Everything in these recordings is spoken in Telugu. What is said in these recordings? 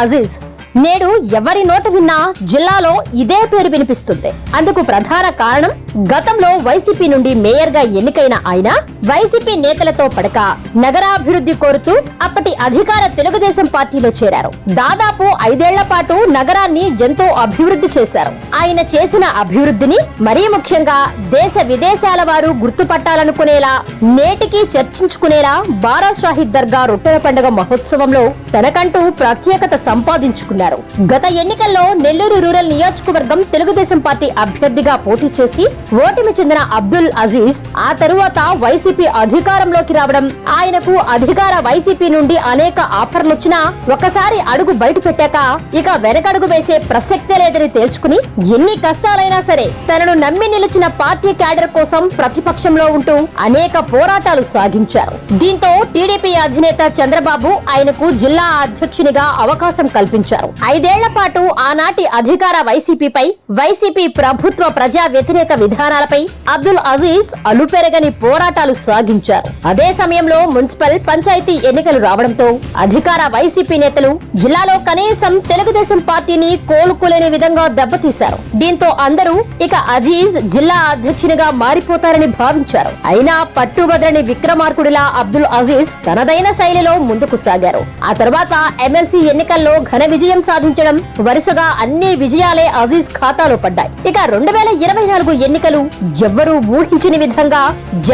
అజీజ్ నేడు ఎవరి నోట విన్నా జిల్లాలో ఇదే పేరు వినిపిస్తుంది. అందుకు ప్రధాన కారణం గతంలో వైసీపీ నుండి మేయర్ గా ఎన్నికైన ఆయన వైసీపీ నేతలతో పడక నగరాభివృద్ధి కోరుతూ అప్పటి అధికార తెలుగుదేశం పార్టీలో చేరారు. దాదాపు 5 ఏళ్ల పాటు నగరాన్ని ఎంతో అభివృద్ధి చేశారు. ఆయన చేసిన అభివృద్ధిని మరీ ముఖ్యంగా దేశ విదేశాల వారు గుర్తుపట్టాలనుకునేలా నేటికి చర్చించుకునేలా బారా షాహిద్ దర్గా రొట్టెల పండుగ మహోత్సవంలో తనకంటూ ప్రత్యేకత సంపాదించుకున్నారు. గత ఎన్నికల్లో నెల్లూరు రూరల్ నియోజకవర్గం తెలుగుదేశం పార్టీ అభ్యర్థిగా పోటీ చేసి ఓటమి చెందిన అబ్దుల్ అజీజ్ ఆ తరువాత వైసీపీ అధికారంలోకి రావడం, ఆయనకు అధికార వైసీపీ నుండి అనేక ఆఫర్లొచ్చినా ఒకసారి అడుగు బయట పెట్టాక ఇక వెనకడుగు వేసే ప్రసక్తే లేదని తేల్చుకుని ఎన్ని కష్టాలైనా సరే తనను నమ్మి నిలిచిన పార్టీ క్యాడర్ కోసం ప్రతిపక్షంలో ఉంటూ అనేక పోరాటాలు సాగించారు. దీంతో టీడీపీ అధినేత చంద్రబాబు ఆయనకు జిల్లా అధ్యక్షునిగా అవకాశం కల్పించారు. 5 ఏళ్ల పాటు ఆనాటి అధికార వైసీపీపై, వైసీపీ ప్రభుత్వ ప్రజా వ్యతిరేక విధానాలపై అబ్దుల్ అజీజ్ అలుపెరగని పోరాటాలు సాగించారు. అదే సమయంలో మున్సిపల్, పంచాయతీ ఎన్నికలు రావడంతో అధికార వైసీపీ నేతలు జిల్లాలో కనీసం తెలుగుదేశం పార్టీని కోలుకోలేని విధంగా దెబ్బతీశారు. దీంతో అందరూ ఇక అజీజ్ జిల్లా అధ్యక్షునిగా మారిపోతారని భావించారు. అయినా పట్టుబదలని విక్రమార్కుడిలా అబ్దుల్ అజీజ్ తనదైన శైలిలో ముందుకు సాగారు. ఆ తర్వాత ఎమ్మెల్సీ ఎన్నికల్లో ఘన విజయం సాధించడం, వరుసగా అన్ని విజయాలే అజీజ్ ఖాతాలో పడ్డాయి. ఇక 2024 ఎన్నికలు ఎవ్వరూ ఊహించని విధంగా,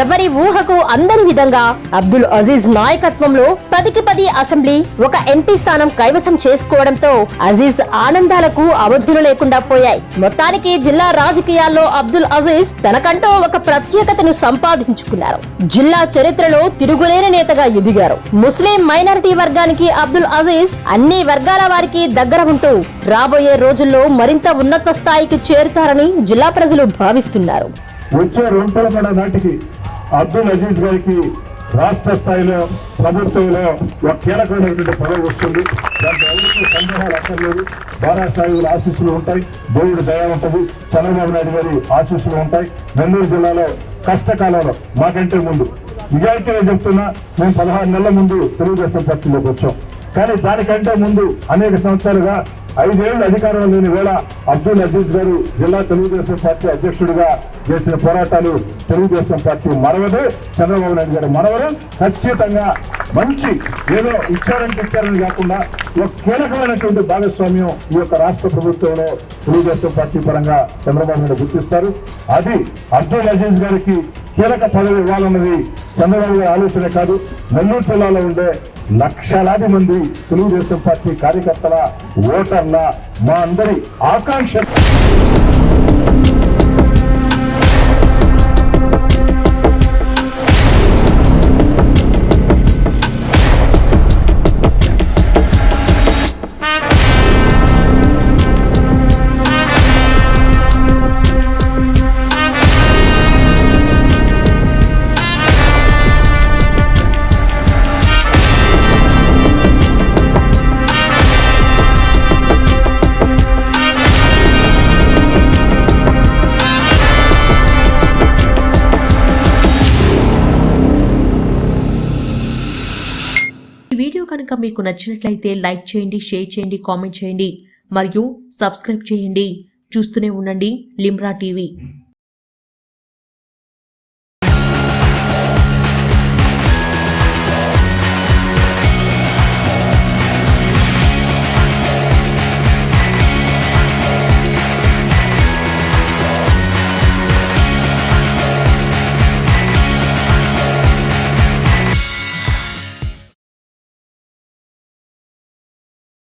ఎవరి ఊహకు అందని విధంగా అబ్దుల్ అజీజ్ నాయకత్వంలో 10కి 10 అసెంబ్లీ, ఒక ఎంపీ స్థానం కైవసం చేసుకోవడంతో అజీజ్ ఆనందాలకు అవధులు లేకుండా పోయాయి. మొత్తానికి జిల్లా రాజకీయాల్లో అబ్దుల్ అజీజ్ తనకంటూ ఒక ప్రత్యేకతను సంపాదించుకున్నారు. జిల్లా చరిత్రలో తిరుగులేని నేతగా ఎదిగారు. ముస్లిం మైనారిటీ వర్గానికి అబ్దుల్ అజీజ్ అన్ని వర్గాల వారికి దగ్గర ఉంటూ రాబోయే రోజుల్లో మరింత ఉన్నత స్థాయికి చేరుతారని జిల్లా ప్రజలు భావిస్తున్నారు. వచ్చే 2 నాటికి అబ్దుల్ అజీజ్ గారికి రాష్ట్ర స్థాయిలో ప్రభుత్వంలో ఒక కీలకమైనటువంటి పదవి వస్తుంది. దాంట్లో ఎవరికి సందేహాలు అక్కర్లేదు. బారా షాహిద్ ఆశీస్సులు ఉంటాయి, దేవుడి దయ ఉంటుంది, చంద్రబాబు నాయుడు గారి ఆశీస్సులు ఉంటాయి. నెల్లూరు జిల్లాలో కష్టకాలంలో మాకంటే ముందు నిజాయితీగా చెప్తున్నా, మేము 16 నెలల ముందు తెలుగుదేశం పార్టీలోకి వచ్చాం. కానీ దానికంటే ముందు అనేక సంవత్సరాలుగా 5 ఏళ్ల అధికారంలో లేని వేళ అబ్దుల్ అజీజ్ గారు జిల్లా తెలుగుదేశం పార్టీ అధ్యక్షుడిగా చేసిన పోరాటాలు తెలుగుదేశం పార్టీ మరవదు, చంద్రబాబు నాయుడు గారు మరవరు. ఖచ్చితంగా మంచి ఏదో ఇచ్చారని కాకుండా ఒక కీలకమైనటువంటి భాగస్వామ్యం ఈ యొక్క రాష్ట్ర ప్రభుత్వంలో తెలుగుదేశం పార్టీ పరంగా చంద్రబాబు నాయుడు గుర్తిస్తారు. అది అబ్దుల్ అజీజ్ గారికి కీలక పదవి ఇవ్వాలన్నది చంద్రబాబు గారి ఆలోచనే కాదు, నెల్లూరు జిల్లాలో ఉండే లక్షలాది మంది తెలుగుదేశం పార్టీ కార్యకర్తల, ఓటర్ల, మా అందరి ఆకాంక్ష. ఈ వీడియో కనుక మీకు నచ్చినట్లయితే లైక్ చేయండి, షేర్ చేయండి, కామెంట్ చేయండి మరియు సబ్స్క్రైబ్ చేయండి. చూస్తూనే ఉండండి లిమ్రా టీవీ.